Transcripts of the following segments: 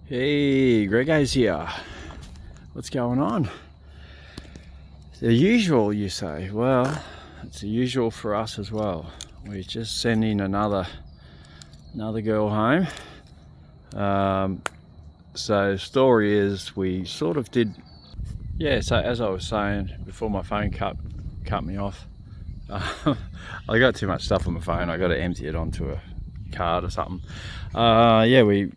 Hey, Gregos here. What's going on? The usual, you say? Well, it's the usual for us as well. We're just sending another girl home. So the story is we sort of did, yeah. So as I was saying before, my phone cut me off. I got too much stuff on my phone. I got to empty it onto a card or something. Yeah, we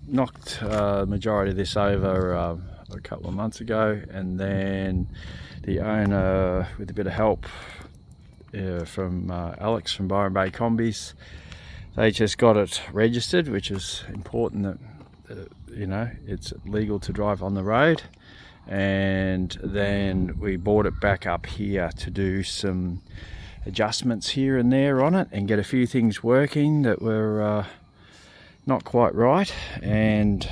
knocked the majority of this over a couple of months ago, and then the owner, with a bit of help from Alex from Byron Bay Combis, they just got it registered, which is important that you know, it's legal to drive on the road. And then we brought it back up here to do some adjustments here and there on it and get a few things working that were not quite right. And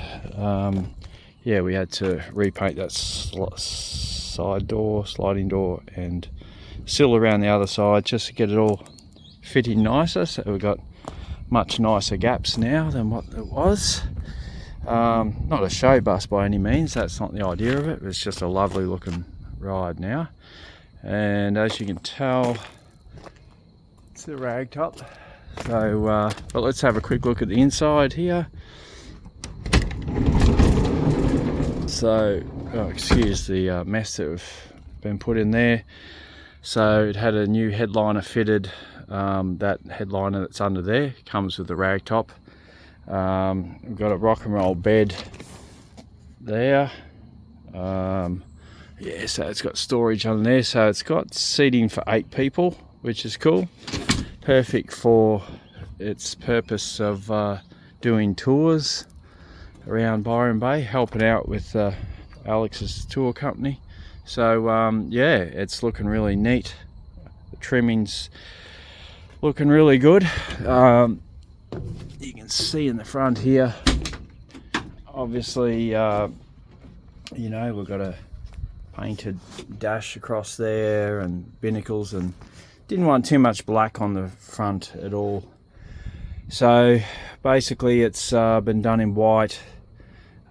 yeah, we had to repaint that side door, sliding door, and sill around the other side just to get it all fitting nicer. So we've got much nicer gaps now than what it was. Not a show bus by any means, that's not the idea of it. It's just a lovely looking ride now. And as you can tell, it's the rag top. So but let's have a quick look at the inside here. So excuse the mess that have been put in there. So it had a new headliner fitted. That headliner that's under there comes with the rag top. We've got a rock and roll bed there. Yeah, so it's got storage on there, so it's got seating for 8 people, which is cool. Perfect for its purpose of doing tours around Byron Bay, helping out with Alex's tour company. So yeah, it's looking really neat. The trimming's looking really good. You can see in the front here, obviously, you know, we've got a painted dash across there and binnacles, and didn't want too much black on the front at all. So basically it's been done in white,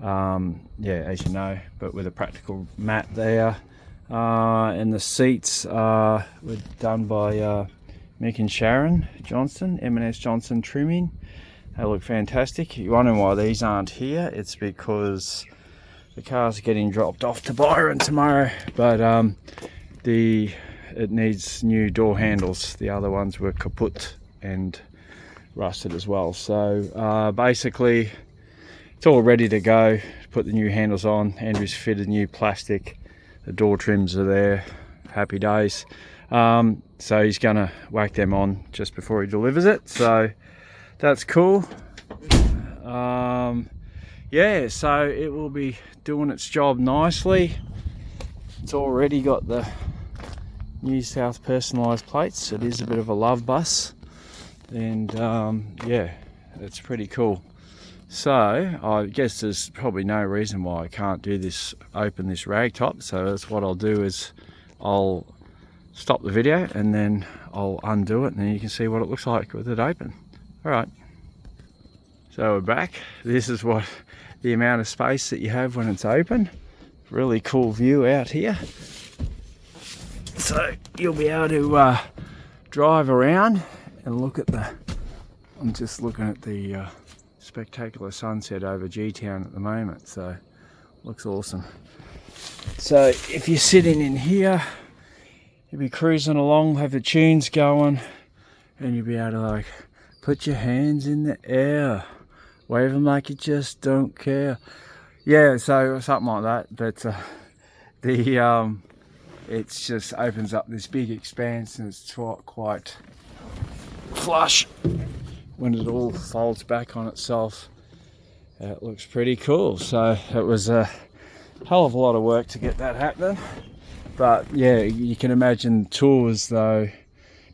yeah, as you know, but with a practical matte there. And the seats were done by Mick and Sharon Johnston, M&S Johnson trimming. They look fantastic. You're wondering why these aren't here? It's because the car's getting dropped off to Byron tomorrow, but it needs new door handles. The other ones were kaput and rusted as well. So basically it's all ready to go. Put the new handles on. Andrew's fitted new plastic. The door trims are there. Happy days. So he's gonna whack them on just before he delivers it. So that's cool. Yeah, so it will be doing its job nicely. It's already got the New South personalised plates. It is a bit of a love bus, and yeah, it's pretty cool. So I guess there's probably no reason why I can't do this, open this rag top. So that's what I'll do, is I'll stop the video and then I'll undo it, and then you can see what it looks like with it open. Alright, so we're back. This is what the amount of space that you have when it's open. Really cool view out here. So you'll be able to drive around and look at the, I'm just looking at the spectacular sunset over G-Town at the moment, so looks awesome. So if you're sitting in here, you'll be cruising along, have the tunes going, and you'll be able to like put your hands in the air, wave them like you just don't care. Yeah, so something like that. But it just opens up this big expanse, and it's quite flush when it all folds back on itself. It looks pretty cool. So it was a hell of a lot of work to get that happening. But yeah, you can imagine tours though,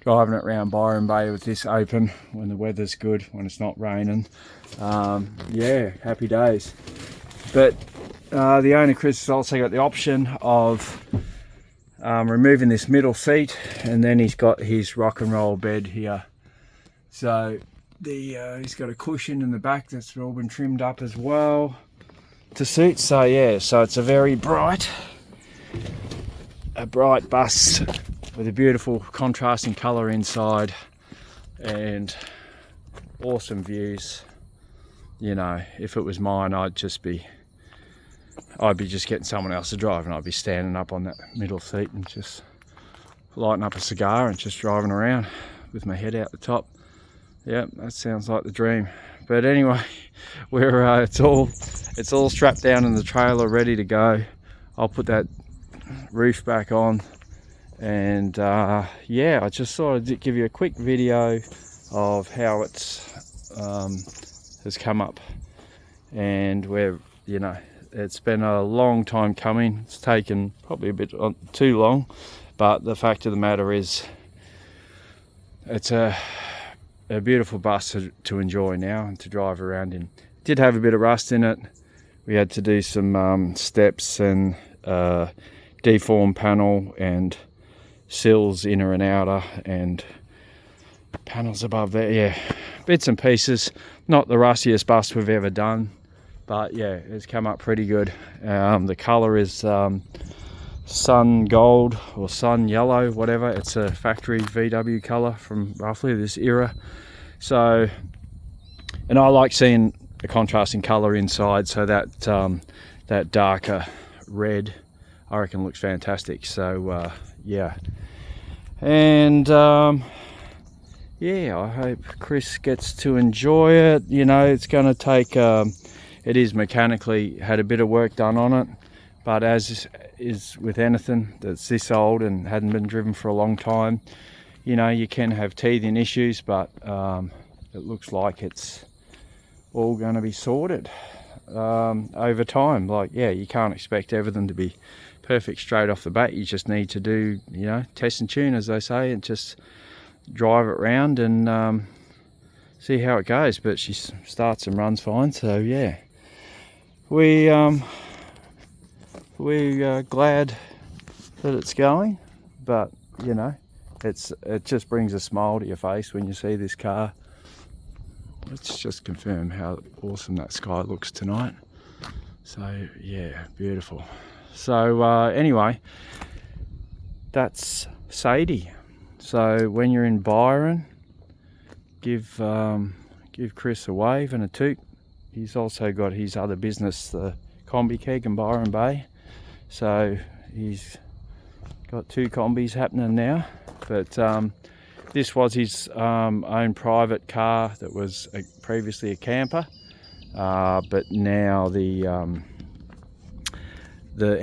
driving it around Byron Bay with this open when the weather's good, when it's not raining. Yeah, happy days. But the owner Chris has also got the option of removing this middle seat, and then he's got his rock and roll bed here. So he's got a cushion in the back that's all been trimmed up as well to suit. So yeah, so it's a very bright bus with a beautiful contrasting colour inside and awesome views. You know, if it was mine, I'd be just getting someone else to drive, and I'd be standing up on that middle seat and just lighting up a cigar and just driving around with my head out the top. Yeah, that sounds like the dream. But anyway, we're it's all strapped down in the trailer, ready to go. I'll put that roof back on, and yeah, I just thought I'd give you a quick video of how it's has come up, and where, you know, it's been a long time coming. It's taken probably a bit too long, but the fact of the matter is it's a beautiful bus to enjoy now and to drive around in. It did have a bit of rust in it. We had to do some steps and deform panel and sills inner and outer and panels above there. Yeah, bits and pieces. Not the rustiest bus we've ever done, but yeah, it's come up pretty good. The colour is sun gold or sun yellow, whatever. It's a factory VW colour from roughly this era. So, and I like seeing the contrasting colour inside, so that that darker red, I reckon, looks fantastic. So yeah, and yeah, I hope Chris gets to enjoy it. You know, it's going to take it is mechanically had a bit of work done on it, but as is with anything that's this old and hadn't been driven for a long time, you know, you can have teething issues, but it looks like it's all going to be sorted over time. Like, yeah, you can't expect everything to be perfect straight off the bat. You just need to do, you know, test and tune, as they say, and just drive it around and see how it goes. But she starts and runs fine, so yeah, we're glad that it's going. But you know, it just brings a smile to your face when you see this car. Let's just confirm how awesome that sky looks tonight. So yeah, beautiful. So anyway, that's Sadie. So when you're in Byron, give Chris a wave and a toot. He's also got his other business, the Combi Keg in Byron Bay. So he's got 2 combis happening now. But this was his own private car that was previously a camper. But now the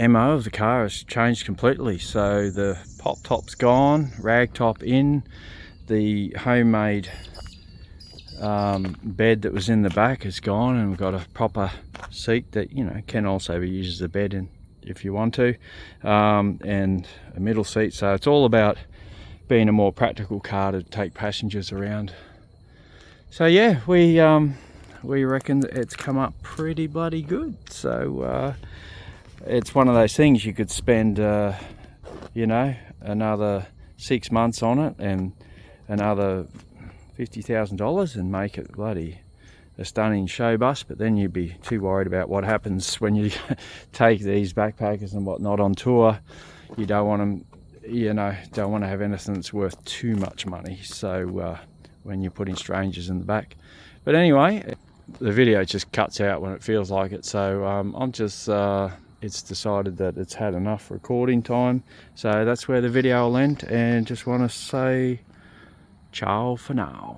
MO of the car has changed completely. So the pop top's gone, rag top in, the homemade bed that was in the back is gone, and we've got a proper seat that, you know, can also be used as a bed in if you want to, and a middle seat. So it's all about being a more practical car to take passengers around. So yeah, we reckon that it's come up pretty bloody good. So it's one of those things you could spend you know, another 6 months on it and another $50,000 and make it bloody a stunning show bus. But then you'd be too worried about what happens when you take these backpackers and whatnot on tour. You don't want them, you know, don't want to have anything that's worth too much money. So when you're putting strangers in the back. But anyway, the video just cuts out when it feels like it. So I'm just it's decided that it's had enough recording time, so that's where the video will end, and just want to say ciao for now.